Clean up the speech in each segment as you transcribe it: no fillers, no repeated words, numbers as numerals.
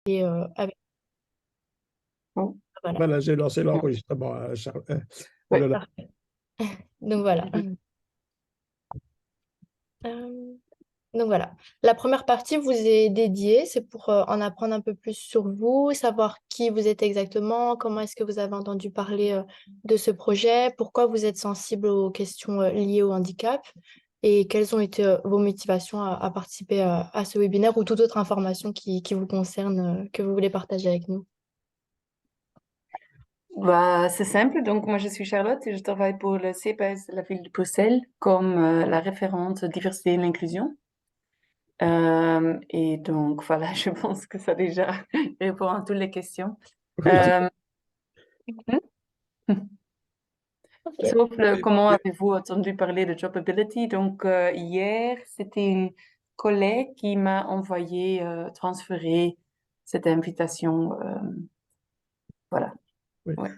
avec... Oh, Voilà. Voilà, j'ai lancé bon, l'enregistrement, ouais. Lola. Parfait. Donc voilà. Euh, Donc voilà, la première partie vous est dédiée, c'est pour en apprendre un peu plus sur vous, savoir qui vous êtes exactement, comment est-ce que vous avez entendu parler de ce projet, pourquoi vous êtes sensible aux questions liées au handicap et quelles ont été vos motivations à participer à ce webinaire ou toute autre information qui vous concerne, que vous voulez partager avec nous. Bah, c'est simple. Donc, moi, je suis Charlotte et je travaille pour le CPS de la ville de Bruxelles comme la référente diversité et l'inclusion. Et donc, voilà, je pense que ça déjà répond à toutes les questions. Oui, Euh, Ok. Sauf comment avez-vous entendu parler de Jobability? Donc, hier, c'était une collègue qui m'a envoyé, transféré cette invitation. Voilà. oui. Ouais.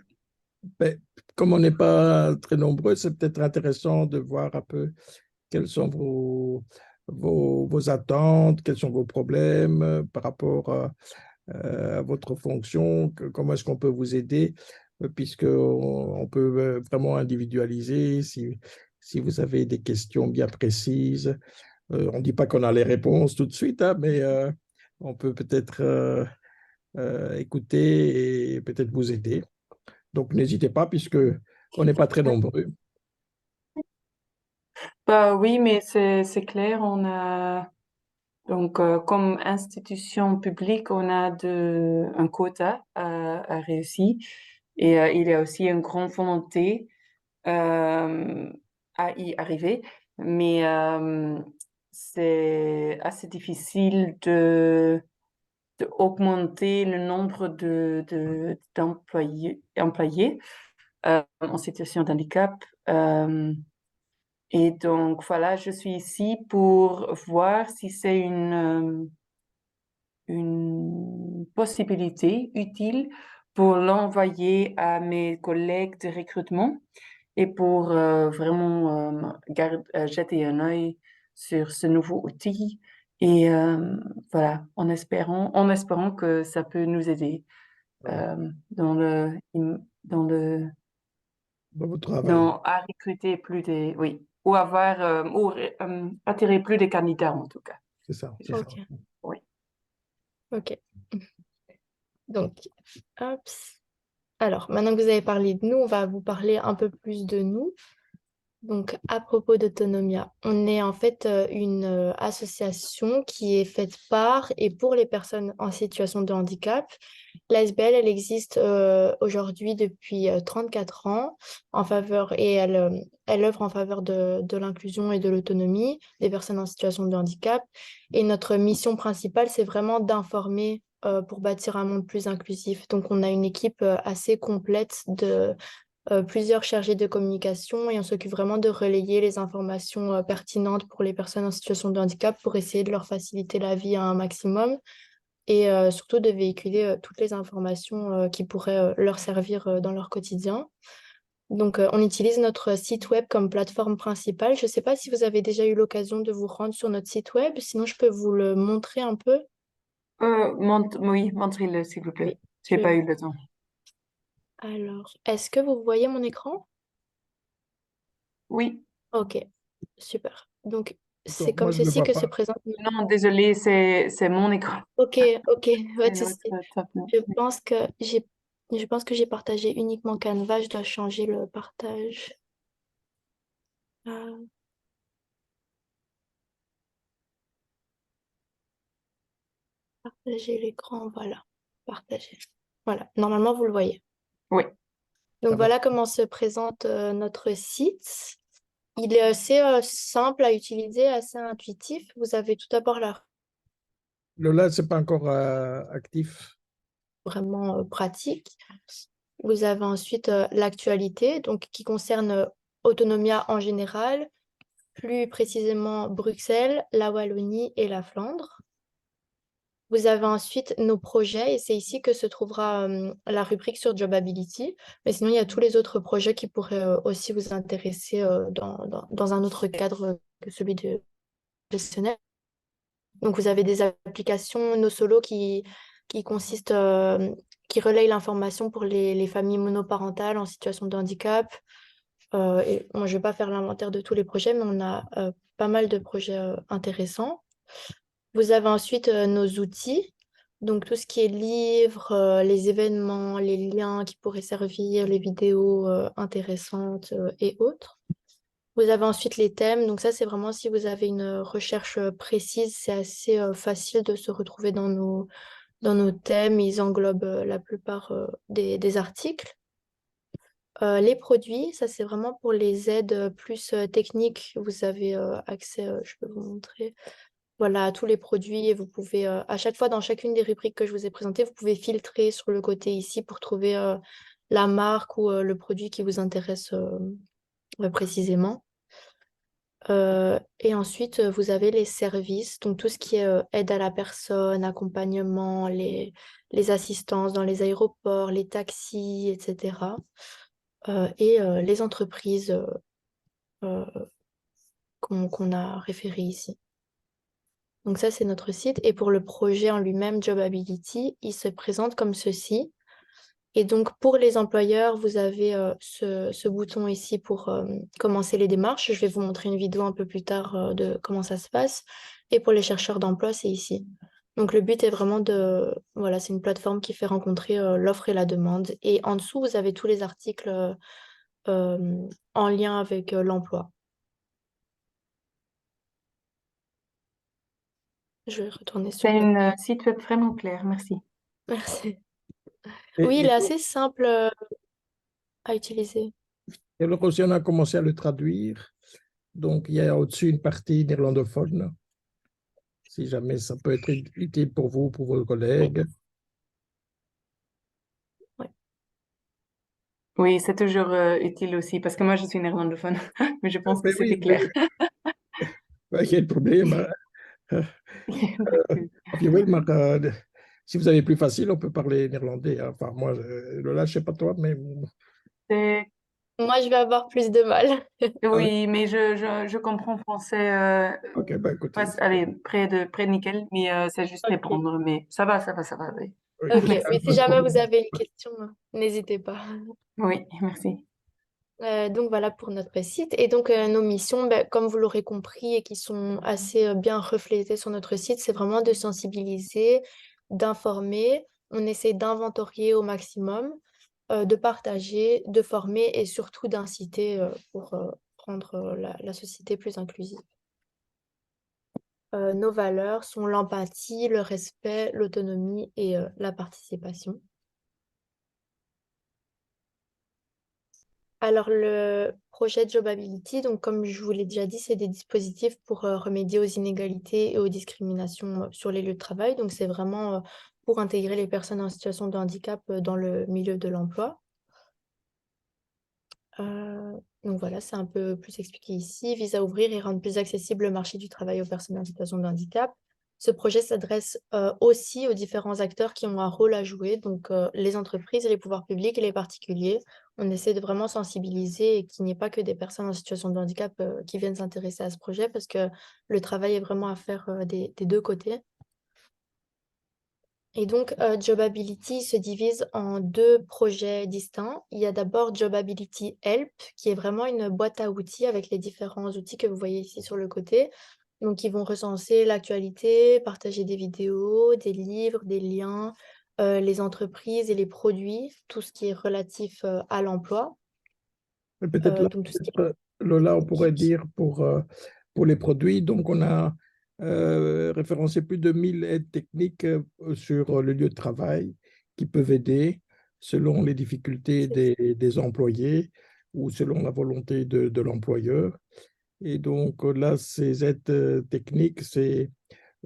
Ben, comme on n'est pas très nombreux, c'est peut-être intéressant de voir un peu quelles sont vos attentes, quels sont vos problèmes par rapport à votre fonction, comment est-ce qu'on peut vous aider, puisque on peut vraiment individualiser si vous avez des questions bien précises. On ne dit pas qu'on a les réponses tout de suite, hein, mais on peut peut-être écouter et peut-être vous aider. Donc, n'hésitez pas, puisque on n'est pas très nombreux. Bah oui, mais c'est clair, on a donc comme institution publique, on a un quota à réussir et il y a aussi une grande volonté euh, à y arriver, mais c'est assez difficile de augmenter le nombre employés en situation de handicap. Et donc, voilà, je suis ici pour voir si c'est une possibilité utile pour l'envoyer à mes collègues de recrutement et pour vraiment jeter un œil sur ce nouveau outil. Et voilà, en espérant que ça peut nous aider Voilà, dans le dans votre travail. non, à recruter oui, ou avoir, attirer plus de candidats en tout cas. C'est ça, c'est ça. Ok, Oui. ok. Donc, hop. Alors, maintenant que vous avez parlé de nous, on va vous parler un peu plus de nous. Donc, à propos d'Autonomia, on est en fait une association qui est faite par et pour les personnes en situation de handicap. L'ASBL, elle existe aujourd'hui depuis 34 ans en faveur et elle œuvre en faveur de l'inclusion et de l'autonomie des personnes en situation de handicap. Et notre mission principale, c'est vraiment d'informer pour bâtir un monde plus inclusif. Donc, on a une équipe assez complète de plusieurs chargés de communication et on s'occupe vraiment de relayer les informations pertinentes pour les personnes en situation de handicap pour essayer de leur faciliter la vie à un maximum et surtout de véhiculer toutes les informations qui pourraient leur servir dans leur quotidien. Donc, on utilise notre site web comme plateforme principale. Je ne sais pas si vous avez déjà eu l'occasion de vous rendre sur notre site web, sinon je peux vous le montrer un peu. Oui, montrez-le s'il vous plaît. Oui, J'ai je vais pas vous... eu le temps. Alors, est-ce que vous voyez mon écran? Oui, Ok, super. Donc, c'est D'accord. comme Moi, je ne le ceci vois que se pas. présente. non, désolé, c'est mon écran. Ok, ok, pas C'est de notre souci. tableau. Je pense que j'ai partagé uniquement Canva. Je dois changer le partage. Euh, Partager l'écran, voilà. Partager. Voilà. Normalement, vous le voyez. Oui, Donc Ça va. voilà comment se présente notre site. Il est assez simple à utiliser, assez intuitif. Vous avez tout d'abord là Lola, c'est pas encore actif. vraiment pratique. Vous avez ensuite l'actualité, donc qui concerne Autonomia en général, plus précisément Bruxelles, la Wallonie et la Flandre. Vous avez ensuite nos projets et c'est ici que se trouvera la rubrique sur Jobability. Mais sinon, il y a tous les autres projets qui pourraient aussi vous intéresser dans un autre cadre que celui de gestionnaire. Donc, vous avez des applications NoSolo qui qui consiste, qui relaye l'information pour les familles monoparentales en situation de handicap. Et moi, je ne vais pas faire l'inventaire de tous les projets, mais on a pas mal de projets intéressants. Vous avez ensuite nos outils, donc tout ce qui est livres, les événements, les liens qui pourraient servir, les vidéos intéressantes et autres. Vous avez ensuite les thèmes, donc ça c'est vraiment si vous avez une recherche précise, c'est assez facile de se retrouver dans nos thèmes, ils englobent la plupart des articles. Les produits, ça c'est vraiment pour les aides plus techniques, vous avez accès, je peux vous montrer, voilà, à tous les produits et vous pouvez, à chaque fois dans chacune des rubriques que je vous ai présentées, vous pouvez filtrer sur le côté ici pour trouver la marque ou le produit qui vous intéresse précisément. Et ensuite, vous avez les services, donc tout ce qui est aide à la personne, accompagnement, les assistances dans les aéroports, les taxis, etc. Et les entreprises euh, qu'on a référées ici. Donc ça, c'est notre site. Et pour le projet en lui-même, Jobability, il se présente comme ceci. Et donc, pour les employeurs, vous avez ce bouton ici pour commencer les démarches. Je vais vous montrer une vidéo un peu plus tard de comment ça se passe. Et pour les chercheurs d'emploi, c'est ici. Donc, le but est vraiment de... Voilà, c'est une plateforme qui fait rencontrer l'offre et la demande. Et en dessous, vous avez tous les articles en lien avec l'emploi. Je vais retourner sur C'est le... un site web vraiment clair, merci. Merci. Et, Oui, il et est assez simple à utiliser. et alors aussi, on a commencé à le traduire. Donc, il y a au-dessus une partie néerlandophone, si jamais ça peut être utile pour vous, pour vos Oui. collègues. Ouais. Oui, c'est toujours utile aussi parce que moi je suis néerlandophone, mais je pense que Mais c'était oui, clair. quel problème. Of je wil, maar si vous avez plus facile, on peut parler néerlandais. Hein. Enfin, moi, Lola, je sais pas toi, mais C'est- Moi, je vais avoir plus de mal. ah oui. Oui, mais je comprends français, Ok, bah écoutez, allez, près de nickel, mais c'est juste Ok. répondre, mais ça va, oui. oui, Ok, Merci. mais si pas de jamais vous problème. avez une question, n'hésitez pas. Oui, merci. Donc voilà pour notre site. Et donc nos missions, ben, comme vous l'aurez compris et qui sont assez bien reflétées sur notre site, c'est vraiment de sensibiliser, d'informer. On essaie d'inventorier au maximum, de partager, de former et surtout d'inciter pour rendre la société plus inclusive. Nos valeurs sont l'empathie, le respect, l'autonomie et la participation. Alors, le projet Jobability, donc comme je vous l'ai déjà dit, c'est des dispositifs pour remédier aux inégalités et aux discriminations sur les lieux de travail. Donc, c'est vraiment pour intégrer les personnes en situation de handicap dans le milieu de l'emploi. Donc voilà, c'est un peu plus expliqué ici. Vise à ouvrir et rendre plus accessible le marché du travail aux personnes en situation de handicap. Ce projet s'adresse aussi aux différents acteurs qui ont un rôle à jouer, donc les entreprises, les pouvoirs publics et les particuliers. On essaie de vraiment sensibiliser et qu'il n'y ait pas que des personnes en situation de handicap qui viennent s'intéresser à ce projet parce que le travail est vraiment à faire des deux côtés. Et donc, Jobability se divise en deux projets distincts. Il y a d'abord Jobability Help, qui est vraiment une boîte à outils avec les différents outils que vous voyez ici sur le côté. Donc, ils vont recenser l'actualité, partager des vidéos, des livres, des liens, les entreprises et les produits, tout ce qui est relatif à l'emploi. Mais peut-être là, Donc, tout ce qui Lola, on est... pourrait dire pour les produits, donc on a référencé plus de 1000 aides techniques sur le lieu de travail qui peuvent aider selon les difficultés des employés ou selon la volonté de l'employeur. Et donc là, ces aides techniques, c'est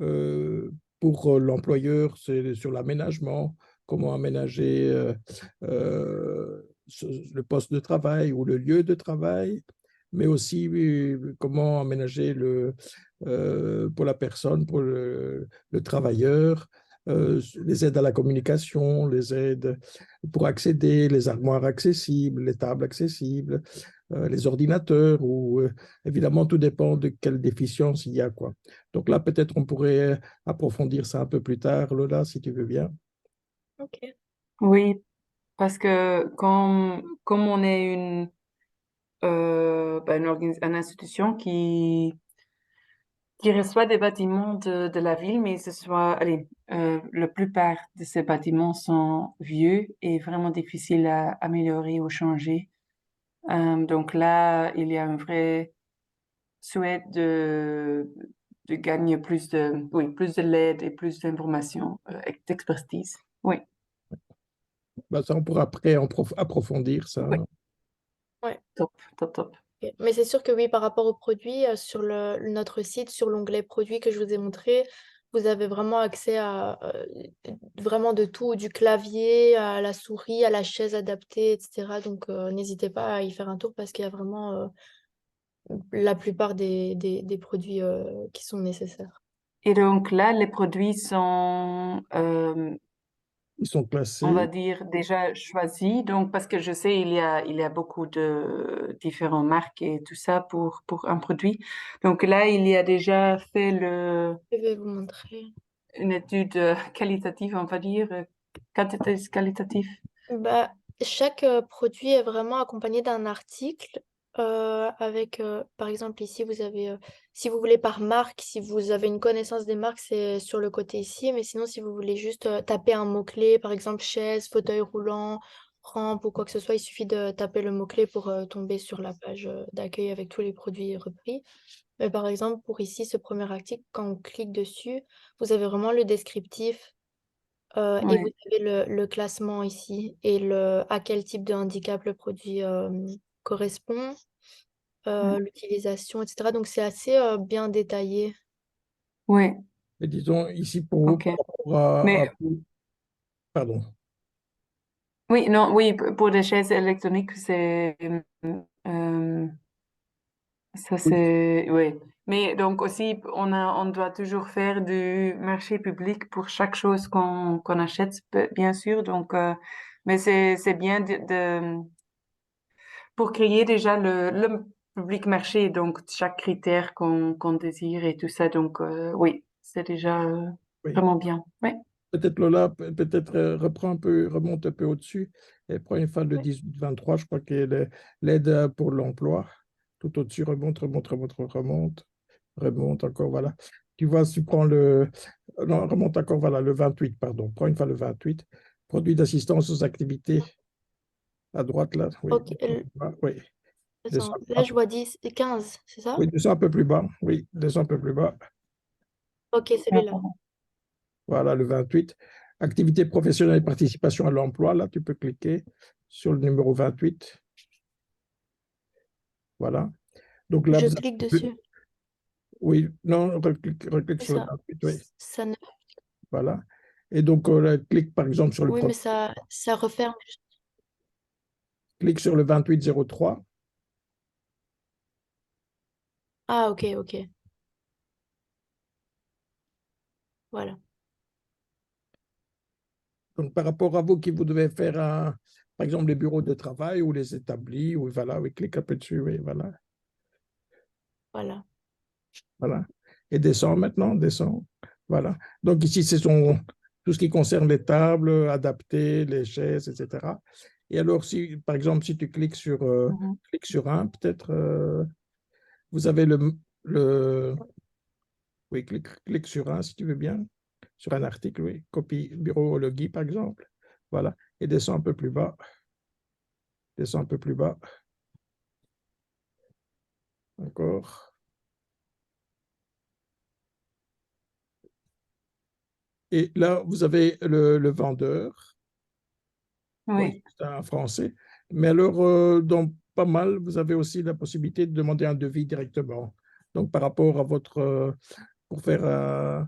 euh, pour l'employeur, c'est sur l'aménagement, comment aménager le poste de travail ou le lieu de travail, mais aussi comment aménager pour la personne, pour le travailleur, les aides à la communication, les aides pour accéder, les armoires accessibles, les tables accessibles, les ordinateurs, ou évidemment, tout dépend de quelle déficience il y a, quoi. Donc là, peut-être on pourrait approfondir ça un peu plus tard, Lola, si tu veux bien. Ok. Oui, parce que comme on est une institution qui reçoit des bâtiments de la ville, mais la plupart de ces bâtiments sont vieux et vraiment difficiles à améliorer ou changer. Donc là, il y a un vrai souhait de gagner plus de l'aide et plus d'informations, d'expertise. Oui, Bah, ça, on pourra après approfondir ça. oui, Ouais. top, top, top. Ok. Mais c'est sûr que oui, par rapport aux produits, sur notre site, sur l'onglet produits que je vous ai montré, vous avez vraiment accès à vraiment de tout, du clavier à la souris, à la chaise adaptée, etc. Donc n'hésitez pas à y faire un tour parce qu'il y a vraiment la plupart des produits qui sont nécessaires. Et donc là, les produits sont, Ils sont on va classés. dire, déjà choisis. Donc, parce que je sais, il y a beaucoup de différentes marques et tout ça pour un produit. Donc là, il y a déjà fait Je vais vous montrer. une étude qualitative, on va dire, qualitative. Bah, chaque produit est vraiment accompagné d'un article avec, par exemple, ici, vous avez, si vous voulez par marque, si vous avez une connaissance des marques, c'est sur le côté ici. Mais sinon, si vous voulez juste taper un mot-clé, par exemple, chaise, fauteuil roulant, rampe ou quoi que ce soit, il suffit de taper le mot-clé pour tomber sur la page d'accueil avec tous les produits repris. Mais par exemple, pour ici, ce premier article, quand on clique dessus, vous avez vraiment le descriptif et vous Oui, avez le classement ici et à quel type de handicap le produit correspond, l'utilisation, etc. Donc c'est assez bien détaillé. oui, Et disons, ici, pour vous, ok. par rapport Mais pardon. oui, non, oui, pour des chaises électroniques, c'est euh, ça, Oui, c'est, oui. Mais donc aussi, on doit toujours faire du marché public pour chaque chose qu'on achète, bien sûr. Donc, mais c'est bien pour créer déjà le public marché, donc chaque critère qu'on désire et tout ça. Donc, oui, c'est déjà oui. vraiment bien. Oui, Peut-être Lola, peut-être reprend un peu, remonte un peu au-dessus et prend une fois le Ouais. 18-23, je crois que l'aide pour l'emploi. Tout au-dessus, remonte, remonte, remonte, remonte, remonte encore, voilà. Tu vois, si tu prends non, remonte encore, voilà, le 28, pardon. Prends une fois le 28. Produit d'assistance aux activités à droite, là, oui. Ok, Oui, descends attends, là je vois 10 et 15, c'est ça? oui, descends un peu plus bas. Oui, descends un peu plus bas. Ok, ah, celui-là. pardon. Voilà, le 28. Activité professionnelle et participation à l'emploi. Là, tu peux cliquer sur le numéro 28. Voilà. Donc là, Je vous clique avez... dessus. Oui, non, reclique sur le Ça, 28, oui. ça ne... Voilà. Et donc, là, clique par exemple sur le Oui, mais premier. ça referme. Clique sur le 2803. Ah, ok, ok. Voilà. Donc, par rapport à vous qui vous devez faire, par exemple, les bureaux de travail ou les établis, ou voilà, oui, clique un peu dessus, oui, voilà. Voilà. Voilà. Et descend maintenant, descend. Voilà. Donc ici, tout ce qui concerne les tables adaptées, les chaises, etc. Et alors, si, par exemple, si tu Mhm. cliques sur un, peut-être, vous avez le, oui, clique sur un, si tu veux bien, sur un article, oui, copie bureaulogie, par exemple. Voilà. Et descend un peu plus bas, descend un peu plus bas, encore. Et là, vous avez le vendeur. Oui, Oui, c'est un français. Mais alors, dans pas mal, vous avez aussi la possibilité de demander un devis directement. Donc, par rapport à pour faire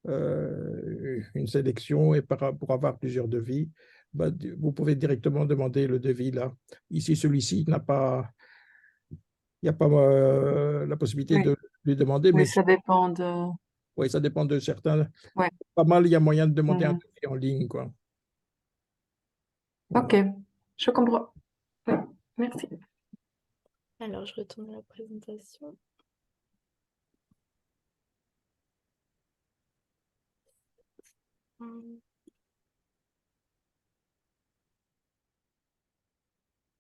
une sélection et pour avoir plusieurs devis, bah, vous pouvez directement demander le devis là. Ici, celui-ci il n'y a pas la possibilité oui, de lui demander, oui, mais ça dépend de, oui, ça dépend de certains. ouais. Pas mal, il y a moyen de demander un Mhm. devis en ligne, quoi. Ok, Voilà. je comprends. Oui, merci. Alors, je retourne à la présentation. Hum.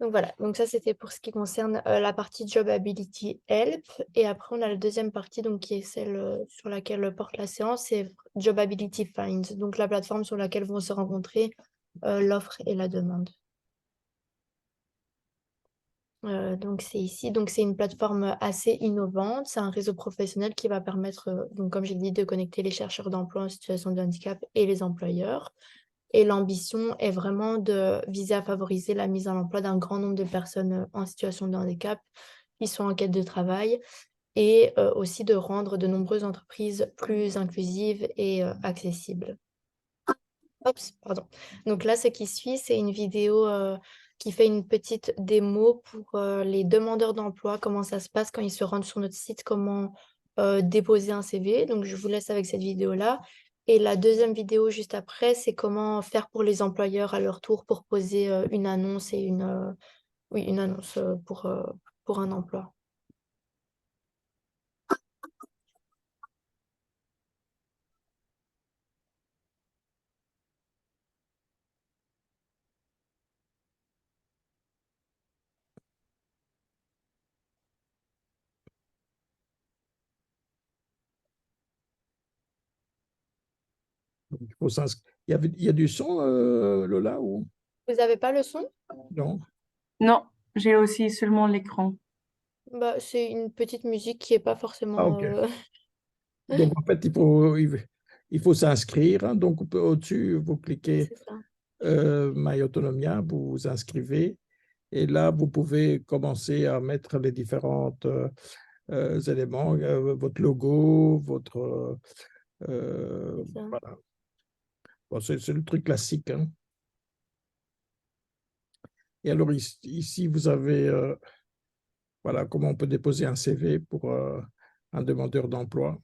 Donc voilà, donc ça c'était pour ce qui concerne la partie Jobability Help. Et après, on a la deuxième partie donc, qui est celle sur laquelle porte la séance, c'est Jobability Find, donc la plateforme sur laquelle vont se rencontrer l'offre et la demande. Donc c'est ici, donc c'est une plateforme assez innovante, c'est un réseau professionnel qui va permettre, donc comme j'ai dit, de connecter les chercheurs d'emploi en situation de handicap et les employeurs. Et l'ambition est vraiment de viser à favoriser la mise en emploi d'un grand nombre de personnes en situation de handicap qui sont en quête de travail et aussi de rendre de nombreuses entreprises plus inclusives et accessibles. Oups, pardon. Donc là, ce qui suit, c'est une vidéo qui fait une petite démo pour les demandeurs d'emploi, comment ça se passe quand ils se rendent sur notre site, comment déposer un CV. Donc, je vous laisse avec cette vidéo-là. Et la deuxième vidéo juste après, c'est comment faire pour les employeurs à leur tour pour poser une annonce et oui, une annonce pour un emploi. Donc, il y a du son, Lola, ou Vous n'avez pas le son? non? Non, j'ai aussi seulement l'écran. Bah, c'est une petite musique qui n'est pas Ah, forcément... ok. Donc, en fait, il faut s'inscrire, hein. Donc, au-dessus, vous cliquez C'est ça. My Autonomia, vous vous inscrivez. Et là, vous pouvez commencer à mettre les différents éléments, votre logo, votre... C'est ça. voilà. Bon, c'est le truc classique, hein. Et alors, ici, vous avez voilà, comment on peut déposer un CV pour un demandeur d'emploi.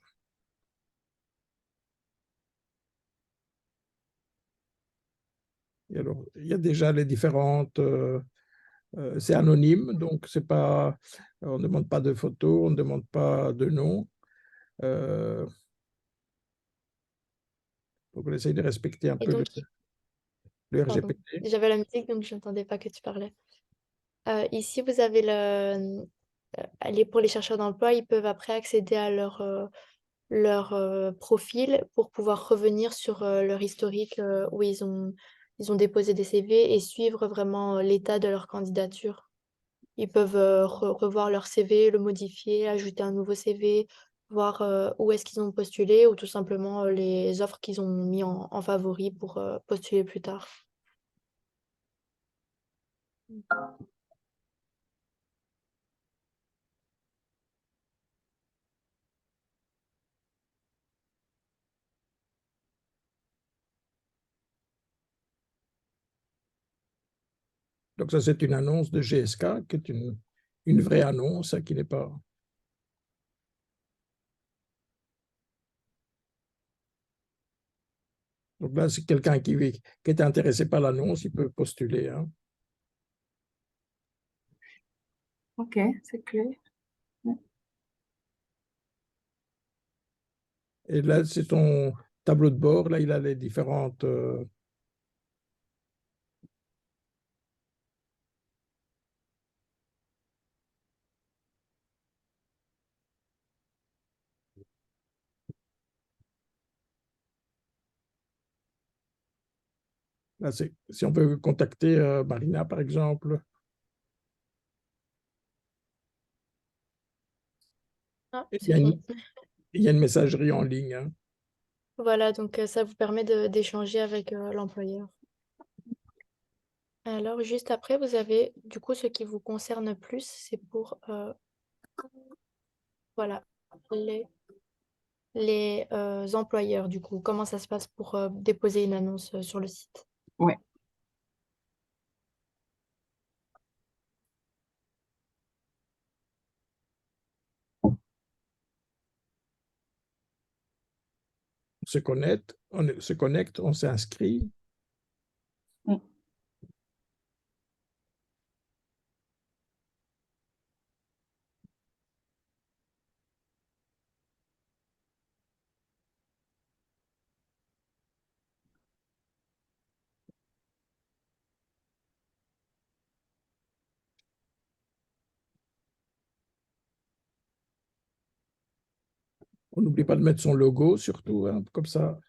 Et alors, il y a déjà les différentes... c'est anonyme, donc c'est pas, on ne demande pas de photo, on ne demande pas de nom. Euh, donc, on essaye de respecter un Et peu donc, le pardon, RGPD. j'avais la musique, donc je n'entendais pas que tu parlais. Ici, vous avez pour les chercheurs d'emploi, ils peuvent après accéder à leur profil pour pouvoir revenir sur leur historique où ils ont déposé des CV et suivre vraiment l'état de leur candidature. Ils peuvent revoir leur CV, le modifier, ajouter un nouveau CV, voir où est-ce qu'ils ont postulé ou tout simplement les offres qu'ils ont mis en favori pour postuler plus tard. Donc, ça, c'est une annonce de GSK, qui est une vraie annonce, hein, qui n'est pas... Donc là, c'est quelqu'un qui est intéressé par l'annonce, il peut postuler, hein. Ok, c'est clair. Et là, c'est ton tableau de bord. Là, il a les différentes... là, si on veut contacter Marina, par exemple, Ah, il y c'est a fini. il y a une messagerie en ligne, hein. Voilà, donc ça vous permet d'échanger avec l'employeur. Alors, juste après, vous avez du coup ce qui vous concerne plus, c'est pour voilà, les employeurs, du coup. Comment ça se passe pour déposer une annonce sur le site? Ouais. Se connecte, on s'inscrit. Mm. On n'oublie pas de mettre son logo surtout, hein, comme ça.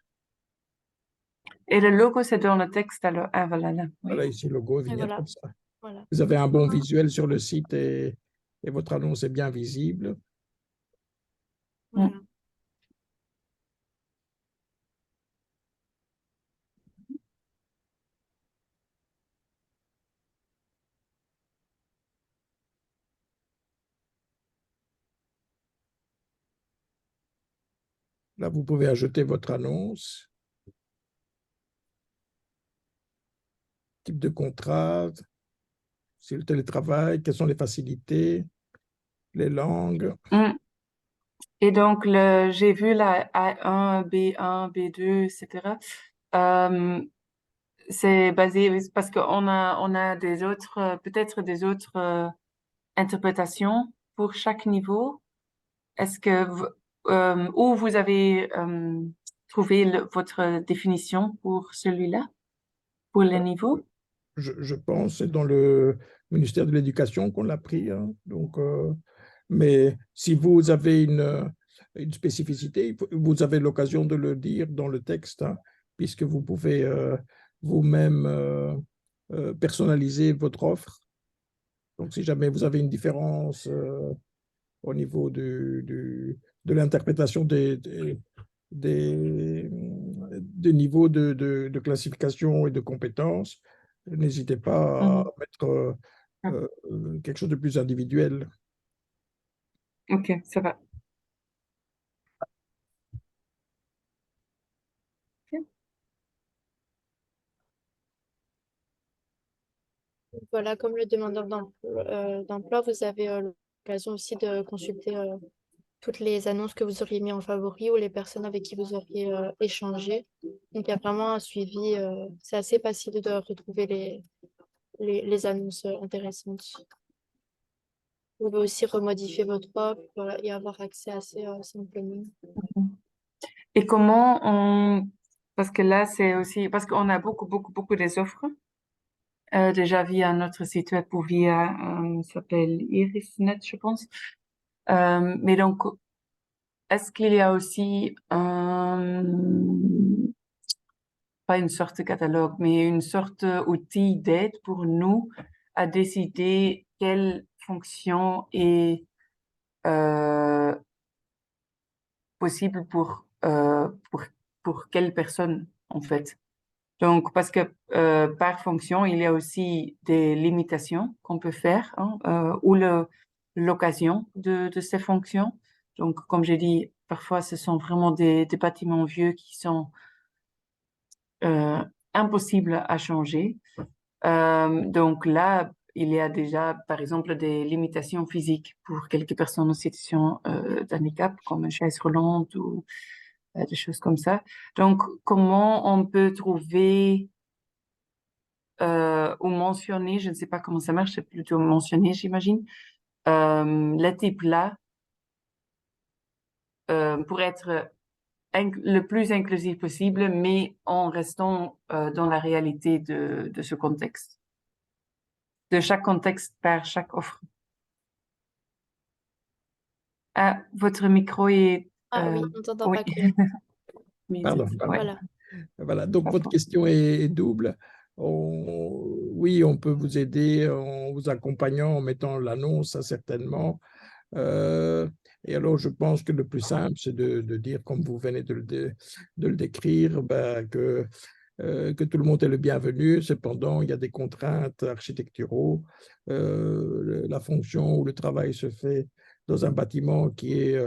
Et le logo, c'est dans le texte, alors. Ah, voilà, là. Oui. Voilà, ici, logo, Et vignette, voilà. comme ça. Voilà. Vous avez un bon visuel sur le site et votre annonce est bien visible. Voilà. Là, vous pouvez ajouter votre annonce, type de contrat, c'est le télétravail, quelles sont les facilités, les langues. Mm. Et donc, j'ai vu la A1, B1, B2, etc. C'est basé parce on a des autres, peut-être des autres interprétations pour chaque niveau. Est-ce que où vous avez trouvé votre définition pour celui-là, pour les niveaux? Je pense c'est dans le ministère de l'Éducation qu'on l'a pris, hein. Donc, mais si vous avez une spécificité, vous avez l'occasion de le dire dans le texte, hein, puisque vous pouvez vous-même personnaliser votre offre. Donc, si jamais vous avez une différence au niveau de l'interprétation des niveaux de classification et de compétences, n'hésitez pas à Mhm. mettre Ah, quelque chose de plus individuel. ok, ça va. Ok. Voilà, comme le demandeur d'emploi, vous avez l'occasion aussi de consulter toutes les annonces que vous auriez mis en favori ou les personnes avec qui vous auriez échangé. Donc, il y a vraiment un suivi. C'est assez facile de retrouver les annonces intéressantes. Vous pouvez aussi remodifier votre offre et avoir accès assez simplement. Et comment parce que là, c'est aussi, parce qu'on a beaucoup des offres, déjà via notre site web ou via, ça s'appelle Irisnet, je pense. Mais donc, est-ce qu'il y a aussi pas une sorte de catalogue, mais une sorte d'outil d'aide pour nous à décider quelle fonction est euh, possible pour quelle personne, en fait. Donc, parce que par fonction, il y a aussi des limitations qu'on peut faire, hein, ou l'occasion de ces fonctions. Donc, comme j'ai dit, parfois, ce sont vraiment des bâtiments vieux qui sont euh, impossibles à changer. Donc là, il y a déjà, par exemple, des limitations physiques pour quelques personnes en situation d'handicap, comme une chaise roulante ou des choses comme ça. Donc, comment on peut trouver ou mentionner, je ne sais pas comment ça marche, c'est plutôt mentionner, j'imagine, les types là pour être le plus inclusif possible, mais en restant dans la réalité de ce contexte, de chaque contexte par chaque offre. Ah, votre micro est... Ah oui, on ne t'entend oui, pas clair. Pardon, muted. pardon. Ouais. Voilà. Voilà, donc votre Pardon. question est double. Oui, on peut vous aider en vous accompagnant, en mettant l'annonce, ça certainement. Et alors, je pense que le plus simple, c'est de dire, comme vous venez de le décrire, ben, que tout le monde est le bienvenu. Cependant, il y a des contraintes architecturaux. La fonction ou le travail se fait dans un bâtiment qui est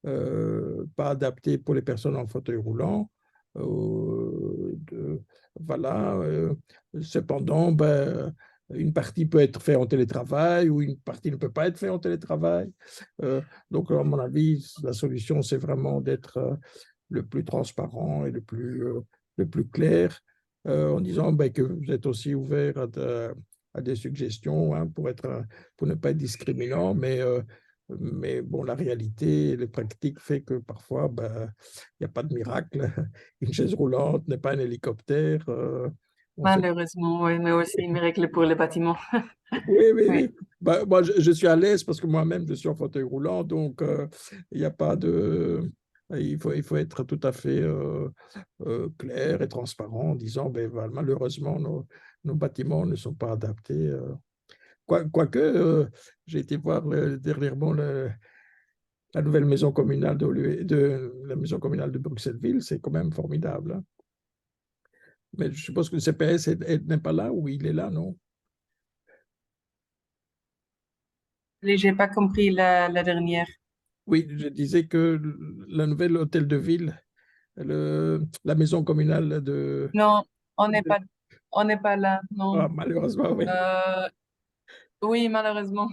pas adapté pour les personnes en fauteuil roulant. Voilà. Cependant, ben, une partie peut être faite en télétravail ou une partie ne peut pas être faite en télétravail. Donc, à mon avis, la solution, c'est vraiment d'être le plus transparent et le plus clair, en disant ben, que vous êtes aussi ouvert à des suggestions, hein, pour ne pas être discriminant, mais bon, la réalité, les pratiques fait que parfois, ben, il n'y a pas de miracle. Une chaise roulante n'est pas un hélicoptère. On sait. Malheureusement, oui, mais aussi une règle pour les bâtiments. Oui, oui, Oui. oui. Bah, moi, je suis à l'aise parce que moi-même, je suis en fauteuil roulant, donc il n'y a pas Il faut être tout à fait clair et transparent en disant, ben, voilà, malheureusement, nos bâtiments ne sont pas adaptés. Quoique, j'ai été voir dernièrement la nouvelle maison communale la maison communale de Bruxelles-Ville, c'est quand même formidable, hein. Mais je suppose que le CPS n'est pas là ou il est là, non? J'ai pas compris la dernière. Oui, je disais que la nouvelle hôtel de ville, la maison communale Non, on n'est de- pas, on n'est pas là, non. Ah, malheureusement, oui. Euh, oui, malheureusement.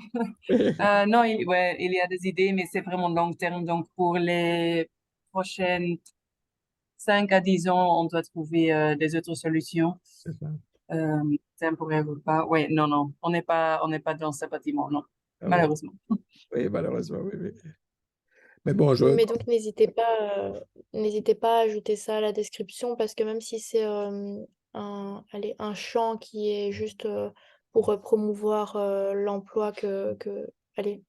Non, ouais, il y a des idées, mais c'est vraiment long terme. Donc, pour les prochaines 5 à 10 ans, on doit trouver des autres solutions, C'est ça. temporaires ou pas. Ouais, non, non, on n'est pas dans ce bâtiment, non, Ah oui, malheureusement. oui, malheureusement, oui, oui. Mais bon, Mais donc, n'hésitez pas à ajouter ça à la description parce que même si c'est allez, un champ qui est juste pour promouvoir l'emploi allez,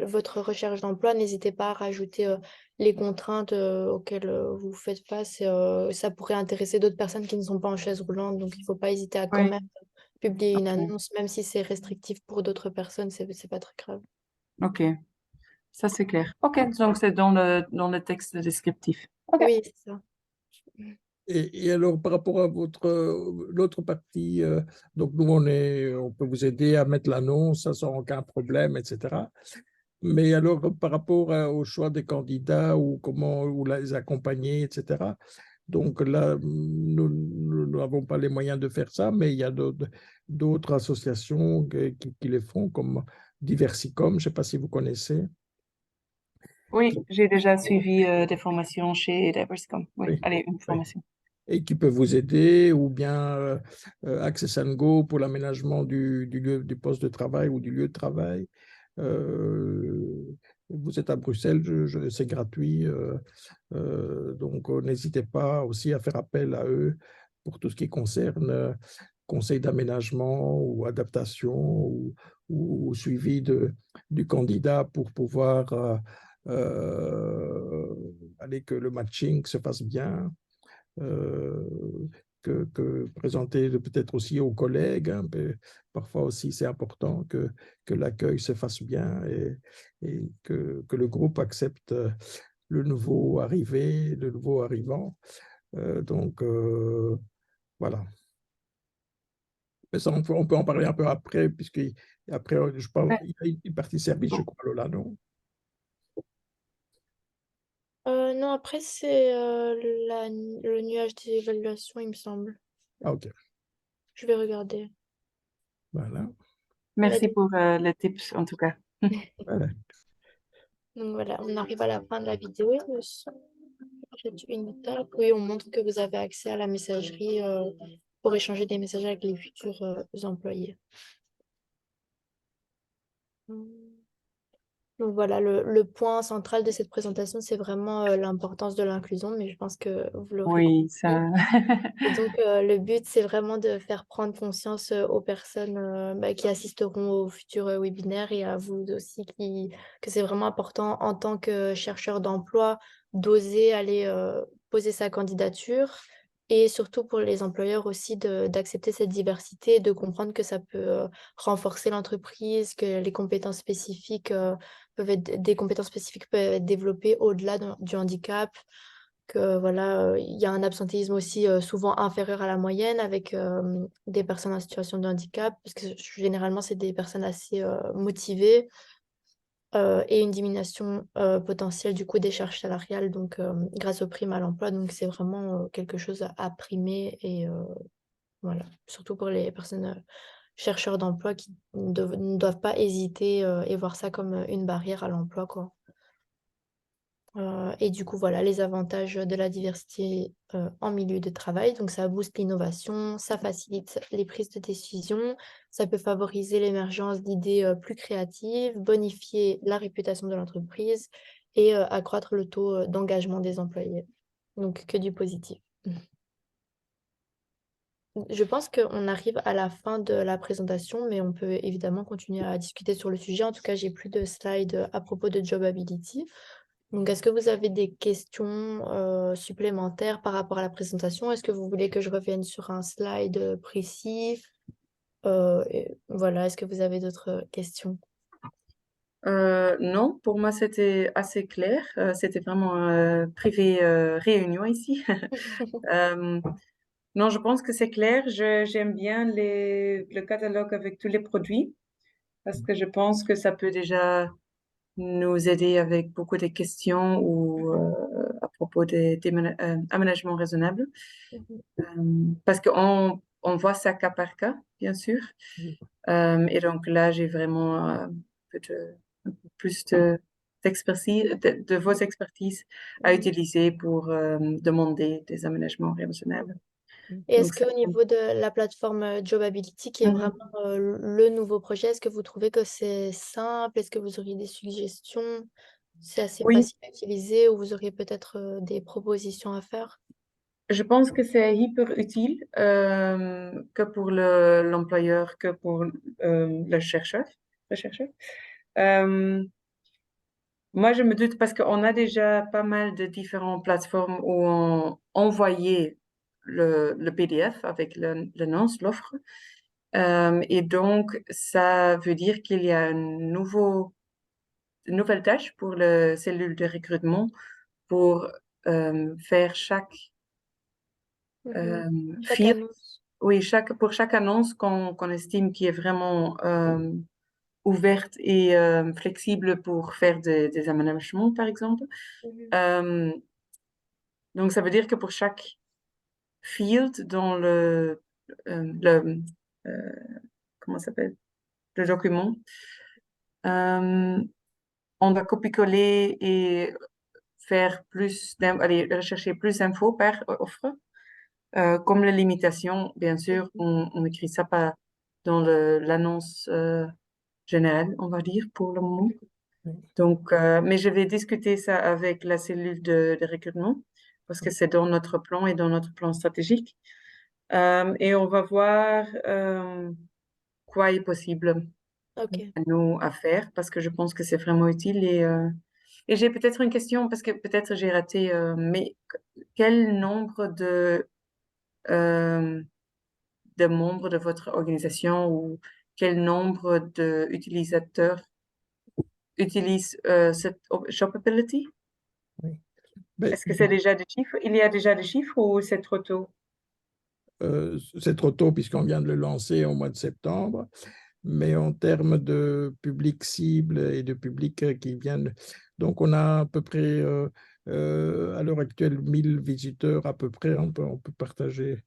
votre recherche d'emploi, n'hésitez pas à rajouter les contraintes auxquelles vous faites face. Ça pourrait intéresser d'autres personnes qui ne sont pas en chaise roulante, donc il ne faut pas hésiter à quand Oui, même publier une ok, annonce, même si c'est restrictif pour d'autres personnes, c'est pas très grave. ok, ça c'est clair. Ok, donc c'est dans le texte descriptif. Ok. Oui, c'est ça. et alors, par rapport à l'autre partie, donc nous, on peut vous aider à mettre l'annonce, ça sans aucun problème, etc. Mais alors, par rapport au choix des candidats ou comment ou les accompagner, etc. Donc là, nous n'avons pas les moyens de faire ça, mais il y a d'autres associations qui les font, comme Diversicom, je ne sais pas si vous connaissez. Oui, j'ai déjà suivi des formations chez Diversicom. Oui, Oui, allez, une oui. formation. Et qui peuvent vous aider, ou bien Access and Go pour l'aménagement du poste de travail ou du lieu de travail. Vous êtes à Bruxelles, c'est gratuit, donc n'hésitez pas aussi à faire appel à eux pour tout ce qui concerne conseil d'aménagement ou adaptation ou suivi du candidat pour pouvoir aller que le matching se fasse bien, euh, que présenter peut-être aussi aux collègues, hein, mais parfois aussi c'est important que l'accueil se fasse bien et que le groupe accepte le nouveau arrivé, le nouveau arrivant. Donc voilà. Mais ça, on peut en parler un peu après, puisque après, je parle, Ouais. il y a une partie service, je Bon. crois, Lola, non? Non, après, c'est le nuage d'évaluation, il me semble. Ah, ok. Je vais regarder. Voilà. Mais Merci pour les tips, en tout cas. Voilà. donc voilà, on arrive à la fin de la vidéo, il me semble. J'ai une étape. Oui, on montre que vous avez accès à la messagerie pour échanger des messages avec les futurs employés. Donc voilà, le point central de cette présentation, c'est vraiment l'importance de l'inclusion, mais je pense que vous l'aurez Oui, compris. ça. Et donc, le but, c'est vraiment de faire prendre conscience aux personnes qui assisteront au futur webinaire et à vous aussi que c'est vraiment important en tant que chercheur d'emploi d'oser aller poser sa candidature et surtout pour les employeurs aussi d'accepter cette diversité et de comprendre que ça peut renforcer l'entreprise, que les compétences spécifiques des compétences spécifiques peuvent être développées au-delà du handicap que voilà, il y a un absentéisme aussi souvent inférieur à la moyenne avec des personnes en situation de handicap, parce que généralement, c'est des personnes assez motivées et une diminution potentielle du coût des charges salariales, donc grâce aux primes à l'emploi. Donc, c'est vraiment quelque chose à primer et voilà, surtout pour les personnes chercheurs d'emploi qui ne doivent pas hésiter et voir ça comme une barrière à l'emploi, quoi. Et du coup, voilà les avantages de la diversité en milieu de travail. Donc, ça booste l'innovation, ça facilite les prises de décision, ça peut favoriser l'émergence d'idées plus créatives, bonifier la réputation de l'entreprise et accroître le taux d'engagement des employés. Donc, que du positif. Je pense qu'on arrive à la fin de la présentation, mais on peut évidemment continuer à discuter sur le sujet. En tout cas, j'ai plus de slides à propos de Jobability. Donc, est-ce que vous avez des questions supplémentaires par rapport à la présentation? Est-ce que vous voulez que je revienne sur un slide précis? Voilà, est-ce que vous avez d'autres questions? Non, pour moi, c'était assez clair. C'était vraiment privé réunion ici. Euh, non, je pense que c'est clair. J'aime bien le catalogue avec tous les produits parce que je pense que ça peut déjà nous aider avec beaucoup de questions ou à propos des aménagements raisonnables. Parce qu'on on voit ça cas par cas, bien sûr. Et donc là, j'ai vraiment peu un peu plus d'expertise, de vos expertises à utiliser pour demander des aménagements raisonnables. Et est-ce Donc, ça, qu'au niveau de la plateforme Jobability, qui est Mhm. vraiment le nouveau projet, est-ce que vous trouvez que c'est simple? Est-ce que vous auriez des suggestions? C'est assez Oui, facile à utiliser ou vous auriez peut-être des propositions à faire? je pense que c'est hyper utile que pour l'employeur, que pour le chercheur. Le chercheur. Euh, Moi, je me doute parce qu'on a déjà pas mal de différentes plateformes où on envoyait le PDF avec l'annonce, l'offre. Et donc, ça veut dire qu'il y a une nouvelle tâche pour la cellule de recrutement pour faire chaque Mhm. euh, Chaque field, annonce. oui, pour chaque annonce qu'on estime qui est vraiment ouverte et flexible pour faire des aménagements, par exemple. Mhm. Euh, donc, ça veut dire que pour chaque field dans euh, comment ça s'appelle, le document, euh, on doit copier-coller et faire aller rechercher plus d'infos par offre. Comme la limitation, bien sûr, on écrit ça pas dans l'annonce générale, on va dire, pour le moment. Donc, mais je vais discuter ça avec la cellule de recrutement parce que c'est dans notre plan et dans notre plan stratégique. Et on va voir quoi est possible Ok. à nous à faire parce que je pense que c'est vraiment utile. Et j'ai peut-être une question parce que peut-être j'ai raté, mais quel nombre euh, de membres de votre organisation ou quel nombre d'utilisateurs utilisent cette Shopability? Oui. Mais, Est-ce que c'est déjà des chiffres? Il y a déjà des chiffres ou c'est trop tôt? c'est trop tôt puisqu'on vient de le lancer au mois de septembre, mais en termes de public cible et de public qui viennent, donc on a à peu près à l'heure actuelle 1000 visiteurs à peu près, on peut partager.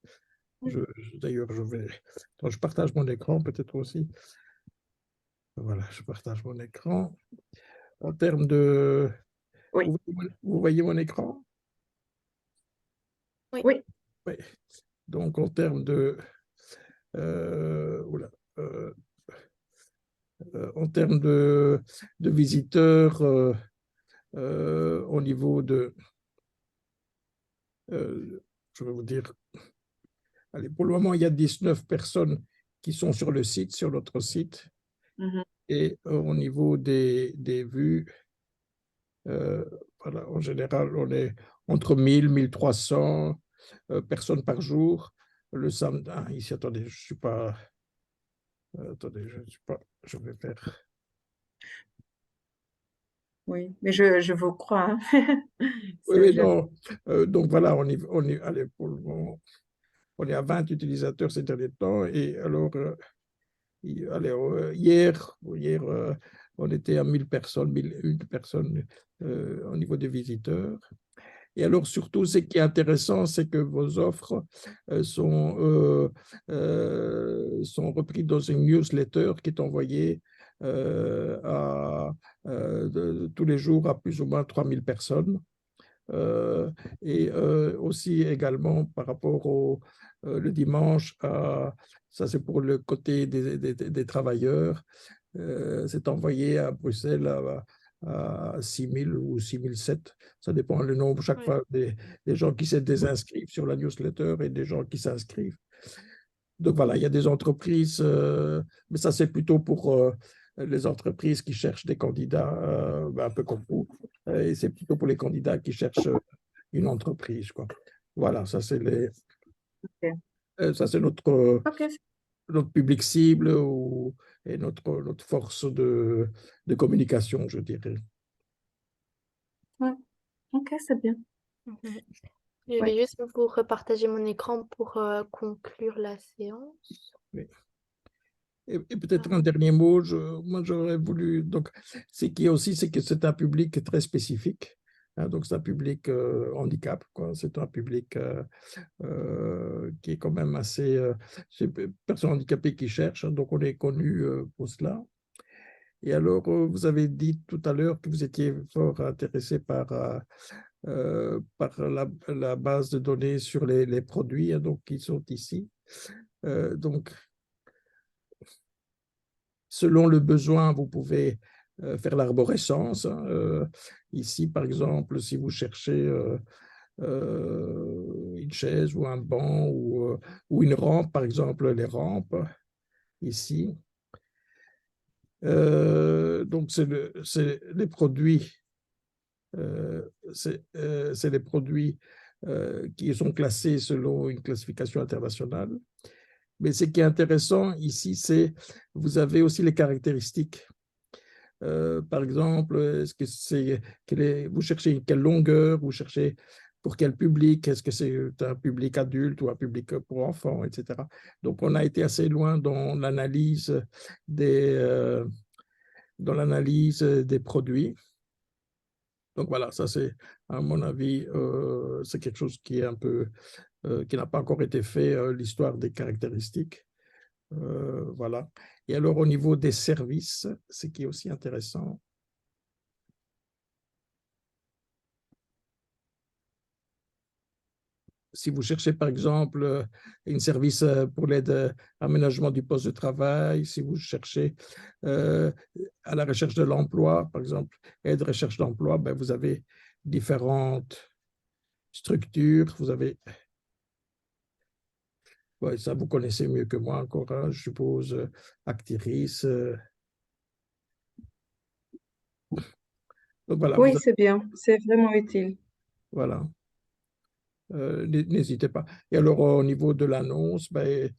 Je, D'ailleurs, je partage mon écran peut-être aussi. Voilà, je partage mon écran. En termes de... Oui, Vous voyez mon écran? Oui. oui. Oui. Donc, en termes de... oula, en termes de visiteurs au niveau de... je vais vous dire... Allez, pour le moment, il y a 19 personnes qui sont sur le site, sur notre site. Mhm. Et au niveau des vues, Euh, voilà, en général, on est entre 1000 1300 personnes par jour. Le samedi, ici, attendez, je suis pas. Attendez, je suis pas. Je vais faire. Oui, mais je vous crois, hein. Oui, C'est oui, déjà. non. Donc voilà, allez, pour le moment, on est à 20 utilisateurs ces derniers temps. Et alors, allez, hier on était à 1000 personnes, 1001 personnes au niveau des visiteurs. Et alors, surtout, ce qui est intéressant, c'est que vos offres sont reprises dans une newsletter qui est envoyée tous les jours à plus ou moins 3000 personnes. Euh, et aussi également par rapport le dimanche, ça c'est pour le côté des travailleurs, c'est envoyé à Bruxelles à 6000 ou 6007. Ça dépend le nombre chaque Ouais. fois des gens qui se désinscrivent sur la newsletter et des gens qui s'inscrivent. Donc voilà, il y a des entreprises, mais ça c'est plutôt pour les entreprises qui cherchent des candidats, un peu comme vous, et c'est plutôt pour les candidats qui cherchent une entreprise, quoi. Voilà, ça c'est Ok. ça c'est Ok, notre public cible et notre force de communication, je dirais. ouais. Ok, c'est bien. Mhm. Je Ouais. vais juste vous repartager mon écran pour conclure la séance. Oui. Et peut-être un dernier mot, moi j'aurais voulu, donc, c'est qui aussi, c'est que c'est un public très spécifique, hein, donc c'est un public handicap, quoi. C'est un public qui est quand même assez, c'est personnes handicapées qui cherchent, hein, donc on est connu pour cela. Et alors, vous avez dit tout à l'heure que vous étiez fort intéressé par la base de données sur les produits, hein, donc, qui sont ici. Donc, selon le besoin, vous pouvez faire l'arborescence, hein. Ici, par exemple, si vous cherchez une chaise ou un banc ou une rampe, par exemple, les rampes, ici. Donc, c'est les produits, c'est les produits qui sont classés selon une classification internationale. Mais ce qui est intéressant ici, c'est vous avez aussi les caractéristiques. Par exemple, est-ce que vous cherchez quelle longueur, vous cherchez pour quel public, est-ce que c'est un public adulte ou un public pour enfants, etc. Donc, on a été assez loin des, euh, dans l'analyse des produits. Donc voilà, ça c'est, à mon avis, c'est quelque chose qui est un peu, qui n'a pas encore été fait, l'histoire des caractéristiques. Voilà. Et alors, au niveau des services, ce qui est aussi intéressant, si vous cherchez, par exemple, un service pour l'aide à aménagement du poste de travail, si vous cherchez euh, à la recherche de l'emploi, par exemple, aide recherche d'emploi, ben, vous avez différentes structures. Vous avez, ouais, ça vous connaissez mieux que moi encore, hein, je suppose, Actiris. Donc voilà, Oui, c'est bien. C'est vraiment utile. voilà. N'hésitez pas. Et alors, au niveau de l'annonce, ben,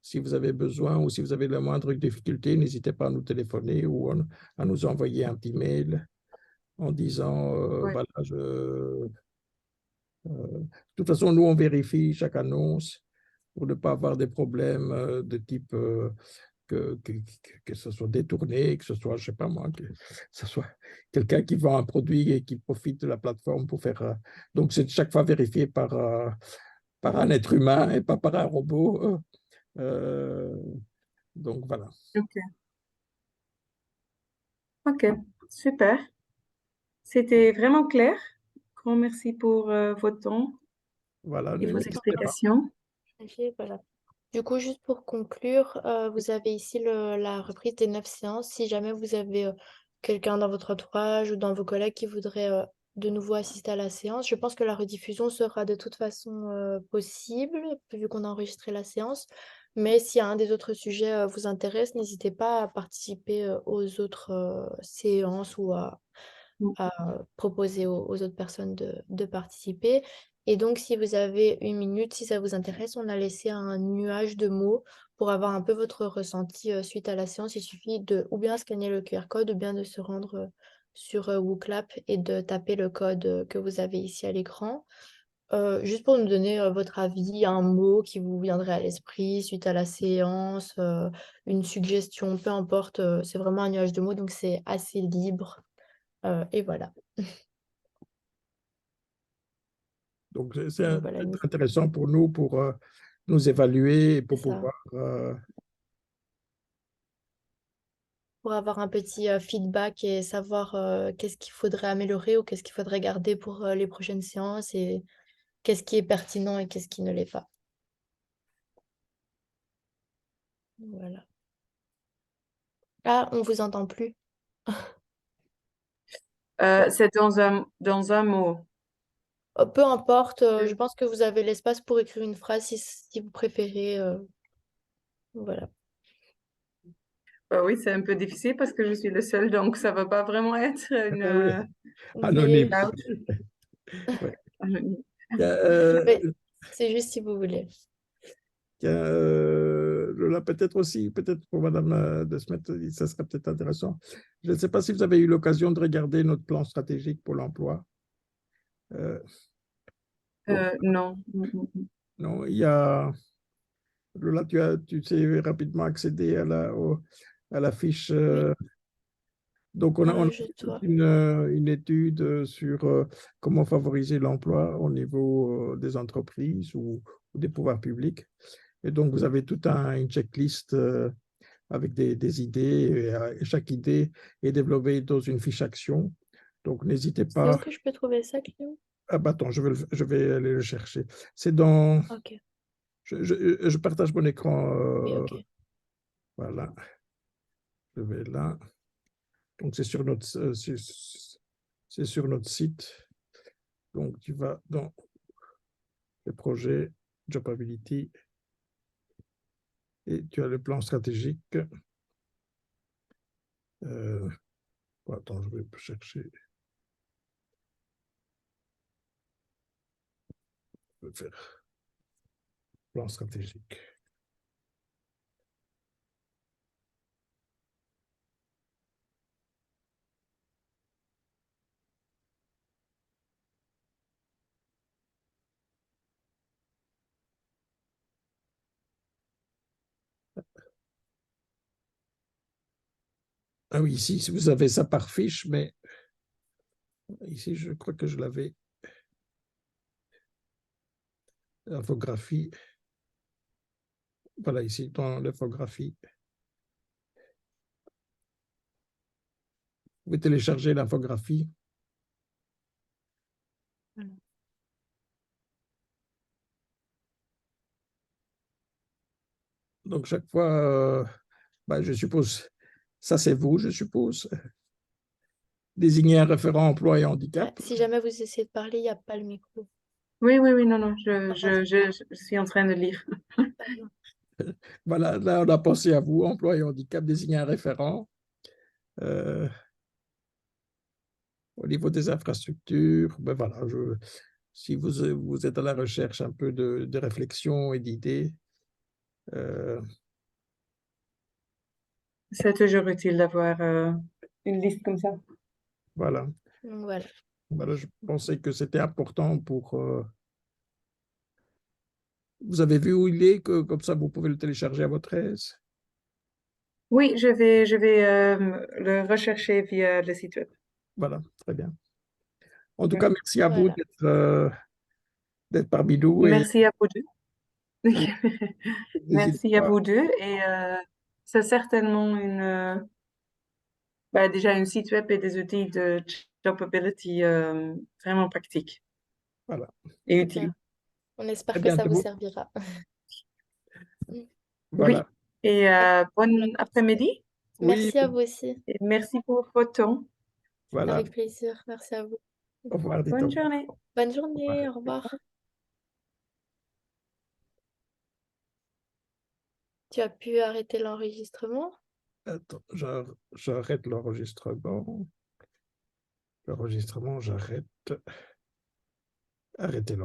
si vous avez besoin ou si vous avez la moindre difficulté, n'hésitez pas à nous téléphoner ou à nous envoyer un petit mail en disant, Ouais. voilà, de toute façon, nous, on vérifie chaque annonce pour ne pas avoir des problèmes de type que ce soit détourné, que ce soit, je sais pas moi, que ce soit quelqu'un qui vend un produit et qui profite de la plateforme pour faire. Donc, c'est chaque fois vérifié par un être humain et pas par un robot. Euh, donc, voilà. Ok. Ok, super. C'était vraiment clair. Grand merci pour votre temps Voilà, et vos n'hésitez pas. explications. Ok, voilà. Du coup, juste pour conclure, vous avez ici la reprise des 9 séances. Si jamais vous avez quelqu'un dans votre entourage ou dans vos collègues qui voudrait de nouveau assister à la séance, je pense que la rediffusion sera de toute façon possible, vu qu'on a enregistré la séance. Mais si un des autres sujets vous intéresse, n'hésitez pas à participer aux autres séances ou à proposer aux autres personnes de participer. Et donc, si vous avez 1 minute, si ça vous intéresse, on a laissé un nuage de mots pour avoir un peu votre ressenti suite à la séance. Il suffit de ou bien scanner le QR code ou bien de se rendre sur WooClap et de taper le code que vous avez ici à l'écran. Juste pour nous donner votre avis, un mot qui vous viendrait à l'esprit suite à la séance, une suggestion, peu importe, c'est vraiment un nuage de mots, donc c'est assez libre. Et voilà. Donc, Donc voilà, c'est intéressant pour nous, pour nous évaluer et pour ça. pouvoir. Pour avoir un petit feedback et savoir qu'est-ce qu'il faudrait améliorer ou qu'est-ce qu'il faudrait garder pour les prochaines séances et qu'est-ce qui est pertinent et qu'est-ce qui ne l'est pas. Voilà. Ah, on vous entend plus. C'est dans un mot. Peu importe, je pense que vous avez l'espace pour écrire une phrase si vous préférez. Voilà. Oui, c'est un peu difficile parce que je suis le seul, donc ça va pas vraiment être une Ah oui, Mais anonyme. Ouais. anonyme. Il y a, oui, c'est juste si vous voulez. Lola, peut-être aussi, peut-être pour Madame de Smet, ça serait peut-être intéressant. Je ne sais pas si vous avez eu l'occasion de regarder notre plan stratégique pour l'emploi. Donc, Non. non, il y a, Lola, tu sais rapidement accéder à la fiche. Oui. Donc, on a Je toute dois. une étude sur comment favoriser l'emploi au niveau des entreprises ou des pouvoirs publics. Et donc, vous avez toute une checklist avec des idées, et chaque idée est développée dans une fiche action. Donc, n'hésitez C'est où pas. que je peux trouver ça, Cléo? Ah, bah, attends, je vais aller le chercher. C'est dans. Ok, Je partage mon écran. oui, ok. Voilà, je vais là. Donc, c'est sur notre site. Donc, tu vas dans le projet Jobability et tu as le plan stratégique. Attends, je vais chercher. Je vais faire plan stratégique. Ah oui, ici, vous avez ça par fiche, mais ici, je crois que je l'avais. Infographie. Voilà, ici, dans l'infographie. Vous pouvez télécharger l'infographie. Voilà. Donc, chaque fois, je suppose, ça c'est vous, je suppose. Désigner un référent emploi et handicap. Si jamais vous essayez de parler, il n'y a pas le micro. Oui, non, non, je suis en train de lire. Pardon. Voilà, là, on a pensé à vous, emploi et handicap, désigner un référent. Euh, Au niveau des infrastructures, voilà, si vous êtes à la recherche un peu de réflexion et d'idées, C'est toujours utile d'avoir une liste comme ça. voilà. Donc voilà. Voilà, je pensais que c'était important pour. Vous avez vu où il est, que comme ça vous pouvez le télécharger à votre aise. Oui, je vais le rechercher via le site web. Voilà, très bien. En tout Oui. cas, merci à vous Voilà. d'être parmi nous et Merci à vous deux. n'hésitez Merci à pas. vous deux. Et c'est certainement déjà un site web et des outils de Jobability vraiment pratiques Voilà. et utiles. Super. On espère Très que ça vous bientôt. servira. Voilà. Oui. Et bon après-midi. Oui, Merci à vous aussi. Et merci pour votre temps. voilà. Avec plaisir. Merci à vous. Au revoir, dites au Bonne revoir. journée. Bonne Au revoir. journée. Au revoir. Tu as pu arrêter l'enregistrement? Attends, j'arrête l'enregistrement. L'enregistrement, j'arrête. Arrêtez